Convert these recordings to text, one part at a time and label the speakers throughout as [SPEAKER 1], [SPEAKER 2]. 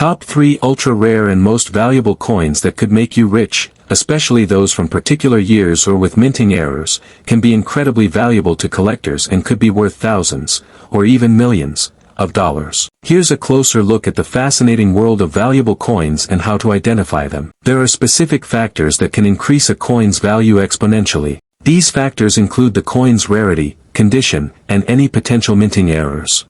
[SPEAKER 1] Top 3 ultra-rare and most valuable coins that could make you rich, especially those from particular years or with minting errors, can be incredibly valuable to collectors and could be worth thousands, or even millions, of dollars. Here's a closer look at the fascinating world of valuable coins and how to identify them. There are specific factors that can increase a coin's value exponentially. These factors include the coin's rarity, condition, and any potential minting errors.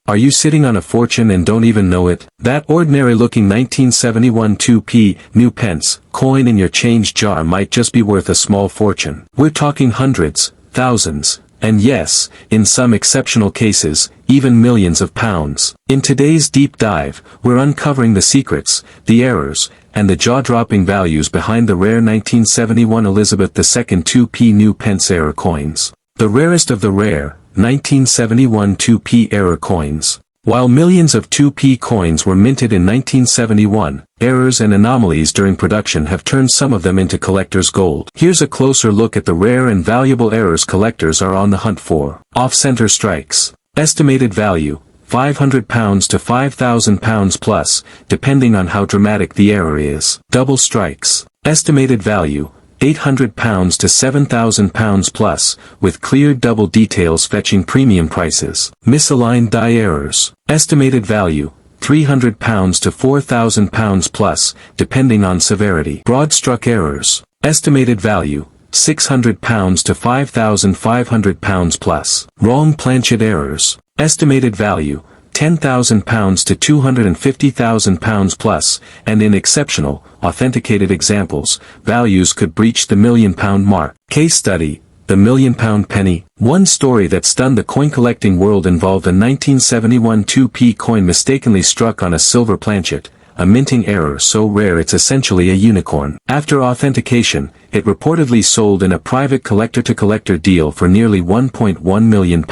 [SPEAKER 1] Are you sitting on a fortune and don't even know it? That ordinary-looking 1971 2p, new Pence, coin in your change jar might just be worth a small fortune. We're talking hundreds, thousands, and yes, in some exceptional cases, even millions of pounds. In today's deep dive, we're uncovering the secrets, the errors, and the jaw-dropping values behind the rare 1971 Elizabeth II 2p new Pence era coins. The rarest of the rare, 1971 2p era coins. While millions of 2p coins were minted in 1971, errors and anomalies during production have turned some of them into collector's gold. Here's a closer look at the rare and valuable errors collectors are on the hunt for. Off-center strikes. Estimated value, £500 to £5,000 plus, depending on how dramatic the error is. Double strikes. Estimated value, £800 to £7,000 plus, with cleared double details fetching premium prices. Misaligned die errors. Estimated value, £300 to £4,000 plus, depending on severity. Broad struck errors. Estimated value, £600 to £5,500 plus. Wrong planchet errors. Estimated value, £10,000 to £250,000 plus, and in exceptional, authenticated examples, values could breach the £1 million mark. Case study, the £1 million penny. One story that stunned the coin-collecting world involved a 1971 2p coin mistakenly struck on a silver planchet, a minting error so rare it's essentially a unicorn. After authentication, it reportedly sold in a private collector-to-collector deal for nearly £1.1 million.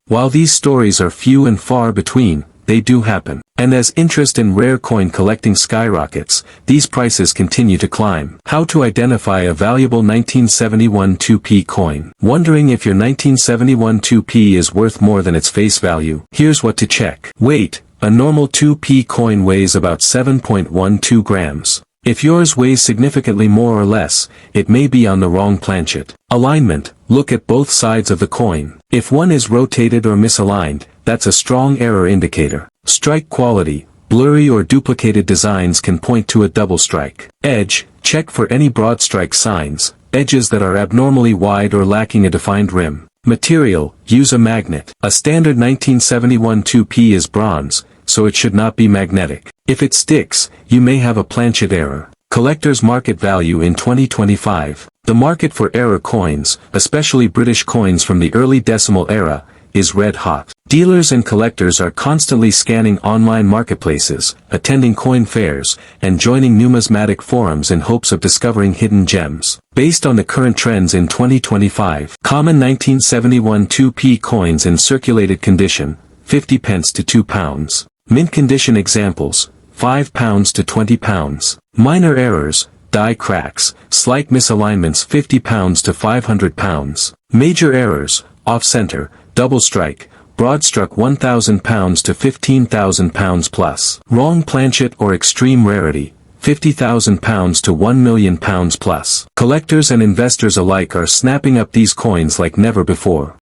[SPEAKER 1] While these stories are few and far between, they do happen. And as interest in rare coin collecting skyrockets, these prices continue to climb. How to identify a valuable 1971 2p coin? Wondering if your 1971 2p is worth more than its face value? Here's what to check. Weight. A normal 2p coin weighs about 7.12 grams. If yours weighs significantly more or less, it may be on the wrong planchet. Alignment. Look at both sides of the coin. If one is rotated or misaligned, that's a strong error indicator. Strike quality. Blurry or duplicated designs can point to a double strike. Edge. Check for any broad strike signs, edges that are abnormally wide or lacking a defined rim. Material. Use a magnet. A standard 1971 2p is bronze, so it should not be magnetic. If it sticks, you may have a planchet error. Collector's market value in 2025. The market for error coins, especially British coins from the early decimal era, is red hot. Dealers and collectors are constantly scanning online marketplaces, attending coin fairs, and joining numismatic forums in hopes of discovering hidden gems. Based on the current trends in 2025, common 1971 2p coins in circulated condition, 50 pence to £2. Mint condition examples, £5 to £20. Minor errors, die cracks, slight misalignments £50 to £500. Major errors, off-center, double strike, broad struck £1,000 to £15,000 plus. Wrong planchet or extreme rarity, £50,000 to £1 million plus. Collectors and investors alike are snapping up these coins like never before.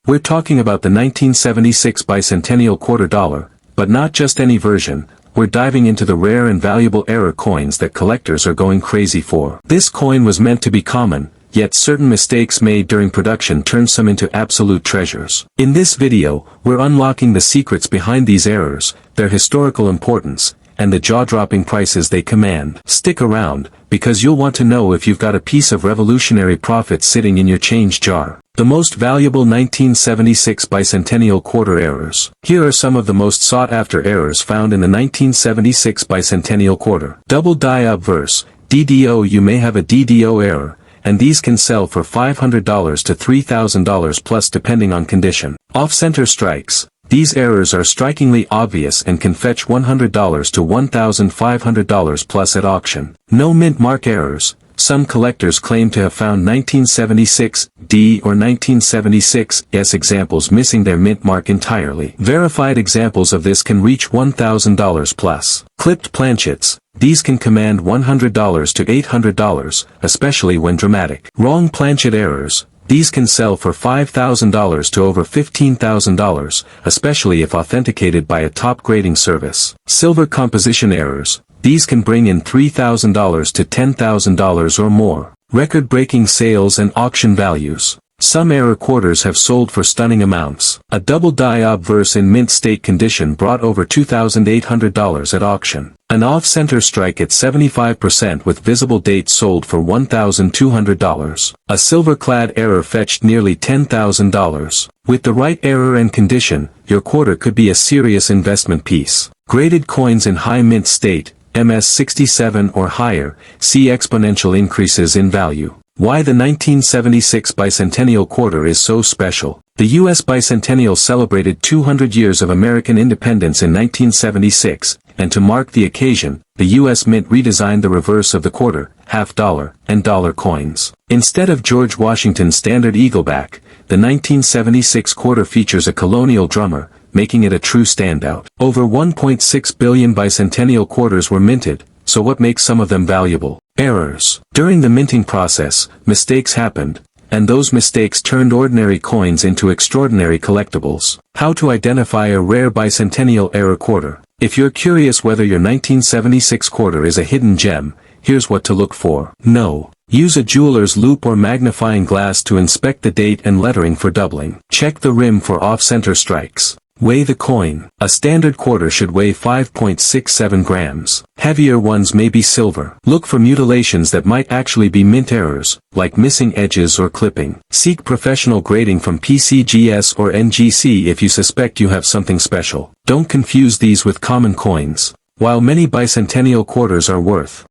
[SPEAKER 1] We're talking about the 1976 bicentennial quarter dollar, but not just any version. We're diving into the rare and valuable error coins that collectors are going crazy for. This coin was meant to be common, yet certain mistakes made during production turned some into absolute treasures. In this video, we're unlocking the secrets behind these errors, their historical importance, and the jaw-dropping prices they command. Stick around, because you'll want to know if you've got a piece of revolutionary profit sitting in your change jar. The most valuable 1976 bicentennial quarter errors. Here are some of the most sought-after errors found in the 1976 bicentennial quarter. Double die obverse, DDO. You may have a DDO error, and these can sell for $500 to $3,000 plus depending on condition. Off-center strikes. These errors are strikingly obvious and can fetch $100 to $1,500 plus at auction. No mint mark errors. Some collectors claim to have found 1976 D or 1976 S examples missing their mint mark entirely. Verified examples of this can reach $1,000 plus. Clipped planchets. These can command $100 to $800, especially when dramatic. Wrong planchet errors. These can sell for $5,000 to over $15,000, especially if authenticated by a top grading service. Silver composition errors. These can bring in $3,000 to $10,000 or more. Record-breaking sales and auction values. Some error quarters have sold for stunning amounts. A double die obverse in mint state condition brought over $2,800 at auction. An off-center strike at 75% with visible date sold for $1,200. A silver-clad error fetched nearly $10,000. With the right error and condition, your quarter could be a serious investment piece. Graded coins in high mint state, MS 67 or higher, see exponential increases in value. Why the 1976 bicentennial quarter is so special. The U.S. bicentennial celebrated 200 years of American independence in 1976, and to mark the occasion, the U.S. Mint redesigned the reverse of the quarter, half dollar, and dollar coins. Instead of George Washington's standard eagleback, the 1976 quarter features a colonial drummer, making it a true standout. Over 1.6 billion bicentennial quarters were minted, so what makes some of them valuable? Errors. During the minting process, mistakes happened, and those mistakes turned ordinary coins into extraordinary collectibles. How to identify a rare bicentennial error quarter. If you're curious whether your 1976 quarter is a hidden gem, here's what to look for. No. Use a jeweler's loupe or magnifying glass to inspect the date and lettering for doubling. Check the rim for off-center strikes. Weigh the coin. A standard quarter should weigh 5.67 grams. Heavier ones may be silver. Look for mutilations that might actually be mint errors, like missing edges or clipping. Seek professional grading from PCGS or NGC if you suspect you have something special. Don't confuse these with common coins. While many bicentennial quarters are worth.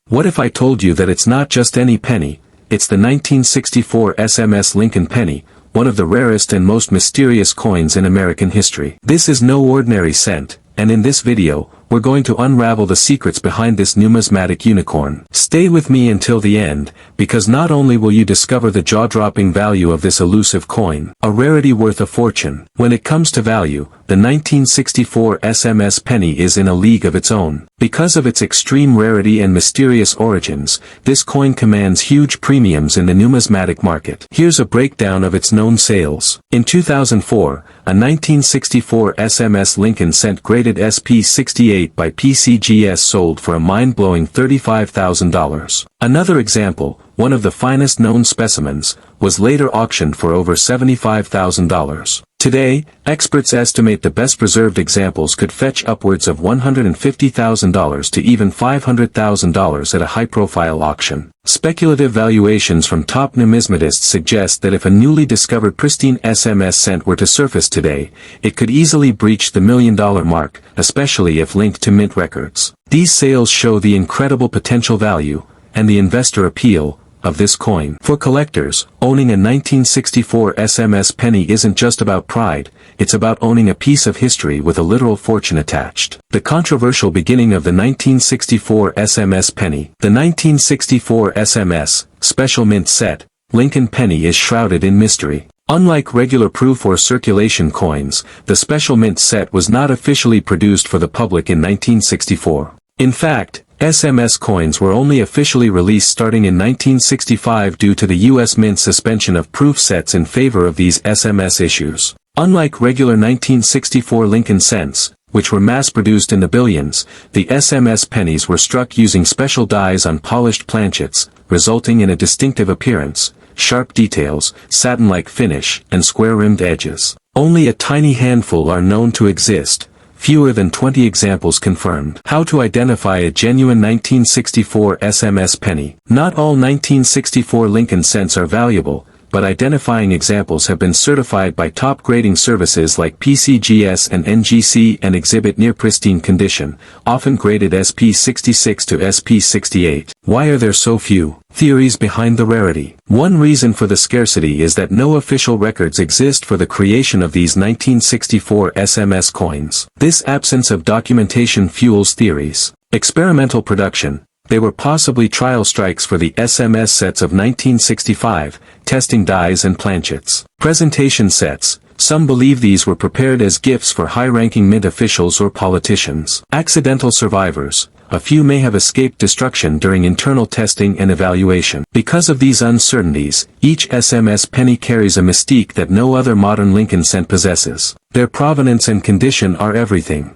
[SPEAKER 1] What if I told you that it's not just any penny, it's the 1964 SMS Lincoln penny, one of the rarest and most mysterious coins in American history. This is no ordinary cent, and in this video, we're going to unravel the secrets behind this numismatic unicorn. Stay with me until the end, because not only will you discover the jaw-dropping value of this elusive coin, a rarity worth a fortune. When it comes to value, the 1964 SMS penny is in a league of its own. Because of its extreme rarity and mysterious origins, this coin commands huge premiums in the numismatic market. Here's a breakdown of its known sales. In 2004, a 1964 SMS Lincoln cent graded SP 68 by PCGS sold for a mind-blowing $35,000. Another example, one of the finest known specimens, was later auctioned for over $75,000. Today, experts estimate the best preserved examples could fetch upwards of $150,000 to even $500,000 at a high-profile auction. Speculative valuations from top numismatists suggest that if a newly discovered pristine SMS cent were to surface today, it could easily breach the $1 million mark, especially if linked to mint records. These sales show the incredible potential value, and the investor appeal, of this coin. For collectors, owning a 1964 SMS penny isn't just about pride, it's about owning a piece of history with a literal fortune attached. The controversial beginning of the 1964 SMS penny. The 1964 SMS, Special Mint Set, Lincoln penny is shrouded in mystery. Unlike regular proof or circulation coins, the Special Mint set was not officially produced for the public in 1964. In fact, SMS coins were only officially released starting in 1965 due to the U.S. Mint's suspension of proof sets in favor of these SMS issues. Unlike regular 1964 Lincoln cents, which were mass-produced in the billions, the SMS pennies were struck using special dies on polished planchets, resulting in a distinctive appearance, sharp details, satin-like finish, and square-rimmed edges. Only a tiny handful are known to exist. Fewer than 20 examples confirmed. How to identify a genuine 1964 SMS penny. Not all 1964 Lincoln cents are valuable, but identifying examples have been certified by top grading services like PCGS and NGC and exhibit near pristine condition, often graded SP 66 to SP 68. Why are there so few? Theories behind the rarity. One reason for the scarcity is that no official records exist for the creation of these 1964 SMS coins. This absence of documentation fuels theories. Experimental production. They were possibly trial strikes for the SMS sets of 1965, testing dies and planchets. Presentation sets. Some believe these were prepared as gifts for high-ranking mint officials or politicians. Accidental survivors. A few may have escaped destruction during internal testing and evaluation. Because of these uncertainties, each SMS penny carries a mystique that no other modern Lincoln cent possesses. Their provenance and condition are everything.